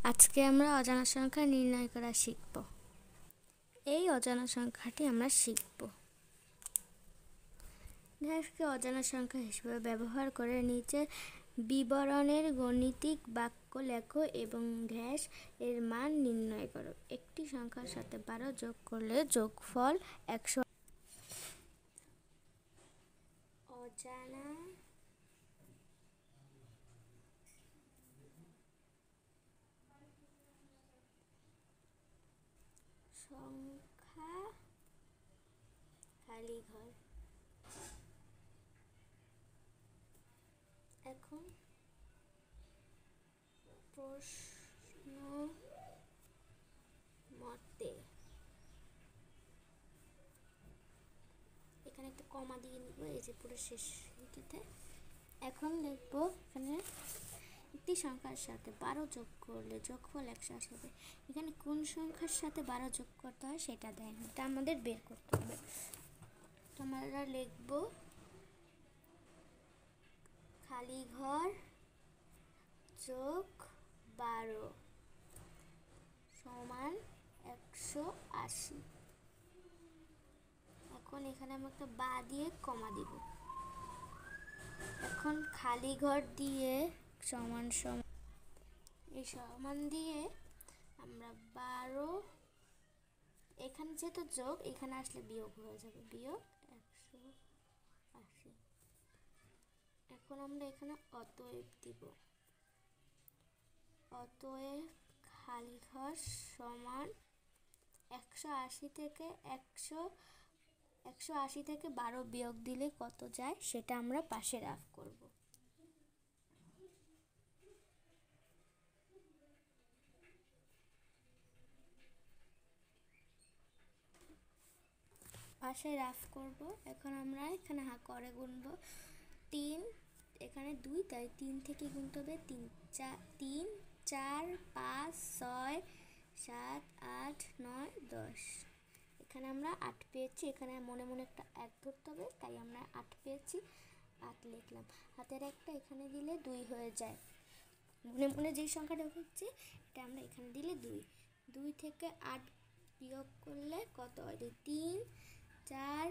আজকে আমরা অজানা সংখ্যা নির্ণয় করা শিখব। এই অজানা সংখ্যাটি আমরা শিখব। ড্যাশকে অজানা সংখ্যা হিসেবে ব্যবহার করে নিচের বিবরণের গাণিতিক বাক্য লেখো এবং ড্যাশ এর মান নির্ণয় করো। একটি সংখ্যার সাথে 12 যোগ করলে যোগফল 100। অজানা সংখ্যা খালি ঘর। এখন প্রশ্ন মতে এখানে একটা কমা দিয়ে নিব, এই যে পুরো শেষ এটাতে। এখন লিখব এখানে একটি সংখ্যার সাথে 12 যোগ করলে যোগফল 180 হবে। এখানে কোন সংখ্যার সাথে 12 যোগ করতে হয় সেটা দেয় না, এটা আমাদের বের করতে হবে। তো আমরা লিখব খালি ঘর যোগ 12 সমান 180। এখন এখানে আমরা একটা বা দিয়ে কমা দিব। এখন খালি ঘর দিয়ে সমান সমান এই সমান দিয়ে আমরা 12, এখানে যেহেতু যোগ এখানে আসলে বিয়োগ হয়ে যাবে, বিয়োগ 180। এখন আমরা এখানে অতএব দিব, অতএব খালি ঘর সমান 180 থেকে 12 বিয়োগ দিলে কত যায় সেটা আমরা পাশে রাফ করব। পাশে রাফ করব। এখন আমরা এখানে করে গুনব 3, এখানে 2 তাই 3 থেকে গুনতে হবে। 3 4 5 6 7 8 9 10। এখানে আমরা 8 পেয়েছি, এখানে মনে মনে একটা 1 ধরতে হবে, তাই আমরা 8 পেয়েছি, 8 লিখলাম। হাতের একটা এখানে দিলে 2 হয়ে যায়। মনে মনে যে সংখ্যাটা হচ্ছে এটা আমরা এখানে দিলে 2 থেকে 8 বিয়োগ করলে কত হয়? 3 4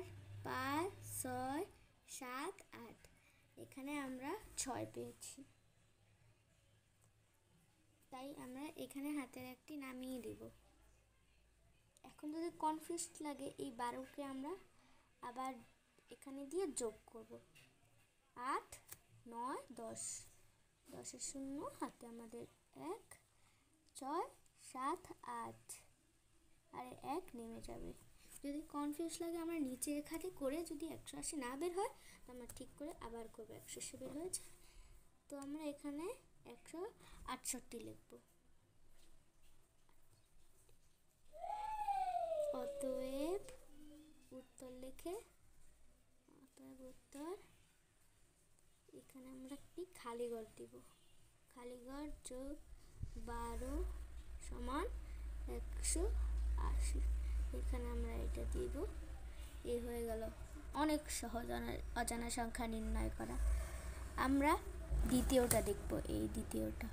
5 6 7 8। এখানে আমরা 6 পেয়েছি, তাই আমরা এখানে হাতের একটি নামিয়ে দেব। এখন যদি কনফিউজ লাগে এই 12কে আমরা আবার এখানে দিয়ে যোগ করব। 8 9 10, 10 শূন্য হাতে আমাদের 1 6 7 8 আর 1 নেমে যাবে। যদি কনফিউজ লাগে আমরা নিচে রেখাটি করে যদি 180 না বের হয় তো আমরা ঠিক করে আবার করব, 180 বের হয়েছে। তো আমরা এখানে 168 লিখব। অতএব উত্তর লিখে উত্তর এখানে আমরা একটি খালি ঘর দিব। খালি ঘর যোগ 12 সমান 180। এখানে আমরা এটা দিব। এই হয়ে গেল। অনেক সহজ অজানা সংখ্যা নির্ণয় করা। আমরা দ্বিতীয়টা দেখব। এই দ্বিতীয়টা,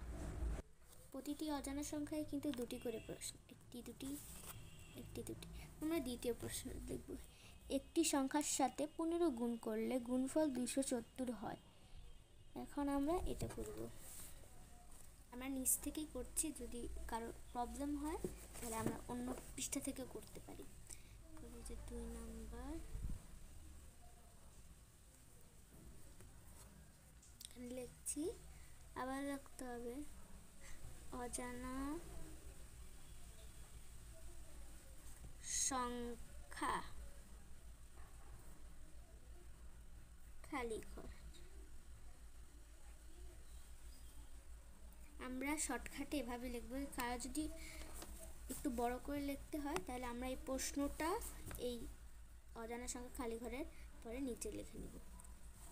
প্রতিটি অজানা সংখ্যায় কিন্তু 2টি করে প্রশ্ন, একটি দুটি। আমরা দ্বিতীয় প্রশ্ন দেখব। একটি সংখ্যার সাথে 15 গুণ করলে গুণফল 270 হয়। এখন আমরা এটা করব। আমরা নিচ থেকেই করছি, যদি কারো প্রবলেম হয় তাহলে আমরা অন্য পৃষ্ঠা থেকে করতে পারি। যে 2 নাম্বার লিখছি, আবার রাখতে হবে অজানা সংখ্যা খালি ঘর। আমরা শর্টকাটে এভাবে লিখব। কারো যদি একটু বড় করে লিখতে হয় তাহলে আমরা এই প্রশ্নটা এই অজানা সংখ্যা খালি ঘরের পরে নিচে লিখে নিব।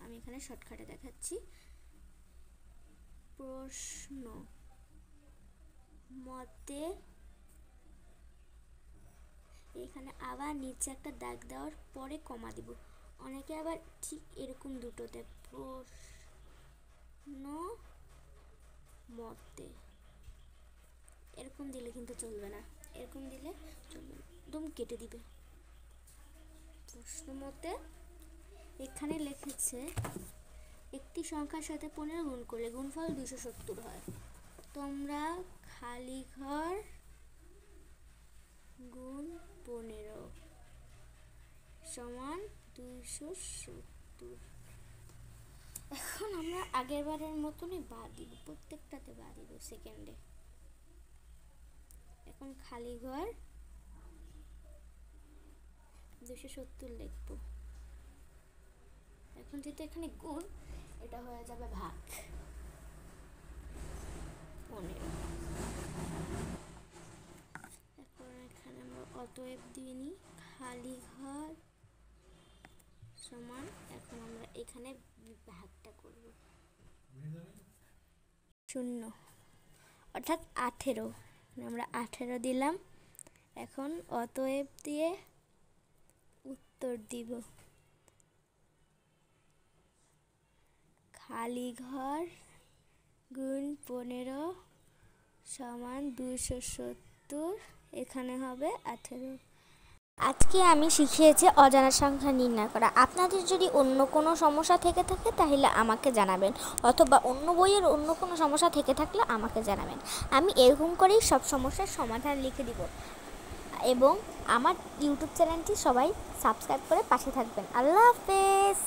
আমি এখানে শর্টকাটে দেখাচ্ছি। প্রশ্ন মতে এখানে আবার নিচে একটা দাগ দেওয়ার পরে কমা দিব। অনেকে আবার ঠিক এরকম দুটো দেয়, প্রশ্ন মতে। এরকম দিলে কিন্তু চলবে না, এরকম দিলে চলবে না, একদম কেটে দিবে। প্রশ্ন মতে এখানে লিখেছে একটি সংখ্যার সাথে 15 গুণ করলে গুণফল 270 হয়। তোমরা খালি ঘর গুণ 15 সমান 270। এখন আমরা আগের বারের মতনই বাদ দিব, প্রত্যেকটাতে বাদ দিব সেকেন্ডে। এখন খালি ঘর 270 লিখব। এখন যেহেতু এখানে গুণ, এটা হয়ে যাবে ভাগ 15। এখন এখানে আমরা অতএব দিয়ে নিই খালি ঘর সমান, এখন আমরা এখানে ভাগটা করব 0 অর্থাৎ 18। আমরা 18 দিলাম। এখন অতএব দিয়ে উত্তর দিব খালি ঘর গুণ 15 সমান 270, এখানে হবে 18। আজকে আমি শিখিয়েছি অজানা সংখ্যা নির্ণয় করা। আপনাদের যদি অন্য কোনো সমস্যা থেকে থাকে তাহলে আমাকে জানাবেন, অথবা অন্য বইয়ের অন্য কোনো সমস্যা থেকে থাকলে আমাকে জানাবেন। আমি এরকম করেই সব সমস্যার সমাধান লিখে দিব। এবং আমার ইউটিউব চ্যানেলটি সবাই সাবস্ক্রাইব করে পাশে থাকবেন। আল্লাহ হাফেজ।